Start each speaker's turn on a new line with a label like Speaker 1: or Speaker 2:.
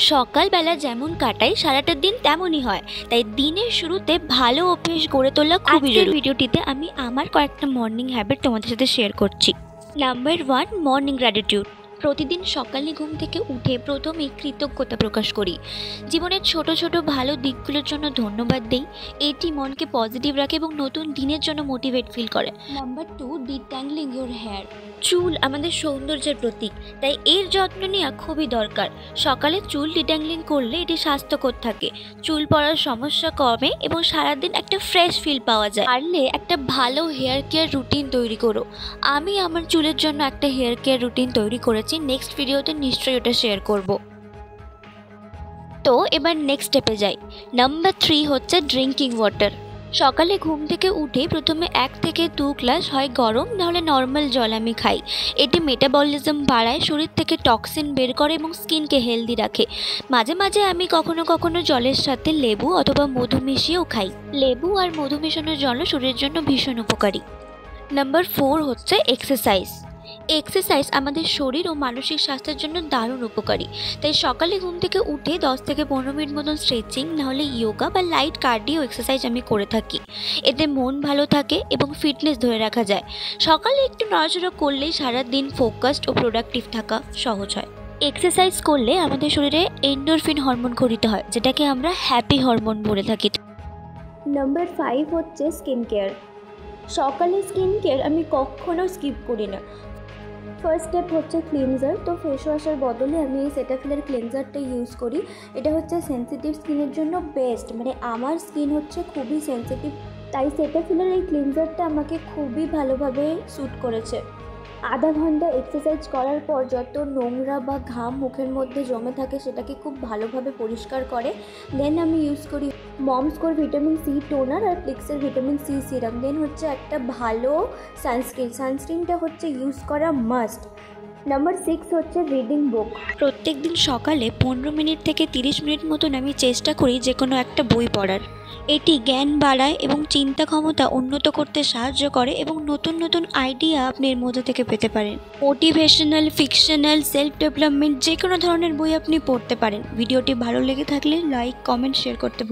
Speaker 1: সকালবেলা যেমন কাটাই সারাটা দিন তেমনই হয়, তাই দিনের শুরুতে ভালো অভ্যেস গড়ে তোলা খুবই জরুরি। ভিডিওটিতে আমি আমার কয়েকটা মর্নিং হ্যাবিট তোমাদের সাথে শেয়ার করছি। Number 1, morning gratitude. প্রতিদিন সকালে ঘুম থেকে উঠে প্রথমেই কৃতজ্ঞতা প্রকাশ করি। জীবনের ছোট ছোট ভালো দিকগুলোর জন্য ধন্যবাদ দেই। এটি মনকে পজিটিভ রাখে এবং নতুন দিনের জন্য মোটিভেট ফিল করে। Number 2, detangling your hair. চুল আমাদের সৌন্দর্যের প্রতীক, তাই এর যত্ন নেওয়া খুবই দরকার। সকালে চুল ডিট্যাংলিং করলে এটি স্বাস্থ্যকর থাকে, চুল পড়ার সমস্যা কমে এবং সারাদিন একটা ফ্রেশ ফিল পাওয়া যায়। পারলে একটা ভালো হেয়ার কেয়ার রুটিন তৈরি করো। আমি আমার চুলের জন্য একটা হেয়ার কেয়ার রুটিন তৈরি করেছি, নেক্সট ভিডিওতে নিশ্চয়ই ওটা শেয়ার করব। তো এবার নেক্সট স্টেপে যাই। নাম্বার 3 হচ্ছে ড্রিঙ্কিং ওয়াটার। সকালে ঘুম থেকে উঠে প্রথমে 1 থেকে 2 গ্লাস হয় গরম নাহলে নর্মাল জল আমি খাই। এটি মেটাবলিজম বাড়ায়, শরীর থেকে টক্সিন বের করে এবং স্কিনকে হেলদি রাখে। মাঝে মাঝে আমি কখনো কখনো জলের সাথে লেবু অথবা মধু মিশিয়েও খাই। লেবু আর মধু মেশানোর জল শরীরের জন্য ভীষণ উপকারী। নাম্বার 4 হচ্ছে এক্সারসাইজ। এক্সারসাইজ আমাদের শরীর ও মানসিক স্বাস্থ্যের জন্য দারুণ উপকারী, তাই সকালে ঘুম থেকে উঠে 10 থেকে 15 মিনিট মতন স্ট্রেচিং নাহলে ইয়োগা বা লাইট কার্ডিও এক্সারসাইজ আমি করে থাকি। এতে মন ভালো থাকে এবং ফিটনেস ধরে রাখা যায়। সকালে একটু নড়াচড়া করলেই সারা দিন ফোকাসড ও প্রোডাক্টিভ থাকা সহজ হয়। এক্সারসাইজ করলে আমাদের শরীরে এন্ডোরফিন হরমোন খরিত হয়, যেটাকে আমরা হ্যাপি হরমোন বলে থাকি।
Speaker 2: নাম্বার 5 হচ্ছে স্কিন কেয়ার। সকালে স্কিন কেয়ার আমি কখনো স্কিপ করি না। ফার্স্ট স্টেপ হচ্ছে ক্লিনজার। তো ফেস ওয়াশের বদলে আমি এই সেটাফিলের ক্লিনজারটা ইউজ করি। এটা হচ্ছে সেন্সিটিভ স্কিনের জন্য বেস্ট, মানে আমার স্কিন হচ্ছে খুবই সেন্সিটিভ, তাই সেটাফিলের এই ক্লিনজারটা আমাকে খুবই ভালোভাবে স্যুট করেছে। আধা ঘন্টা এক্সারসাইজ করার পর যত নোংরা বা ঘাম মুখের মধ্যে জমে থাকে সেটাকে খুব ভালোভাবে পরিষ্কার করে। দেন আমি ইউজ করি মমস্কোর ভিটামিন সি টোনার আর প্লিক্সের ভিটামিন সি সিরাম। দেন হচ্ছে একটা ভালো সানস্ক্রিনটা হচ্ছে ইউজ করা মাস্ট। নাম্বার 6 হচ্ছে রিডিং বুক।
Speaker 1: প্রত্যেক দিন সকালে 15 মিনিট থেকে 30 মিনিট মতন আমি চেষ্টা করি যে কোনো একটা বই পড়ার। এটি জ্ঞান বাড়ায় এবং চিন্তা ক্ষমতা উন্নত করতে সাহায্য করে এবং নতুন নতুন আইডিয়া আপনি এর মধ্যে থেকে পেতে পারেন। মোটিভেশনাল, ফিকশনাল, সেলফ ডেভেলপমেন্ট যে কোনো ধরনের বই আপনি পড়তে পারেন। ভিডিওটি ভালো লেগে থাকলে লাইক, কমেন্ট, শেয়ার করতে ভুলবেন না।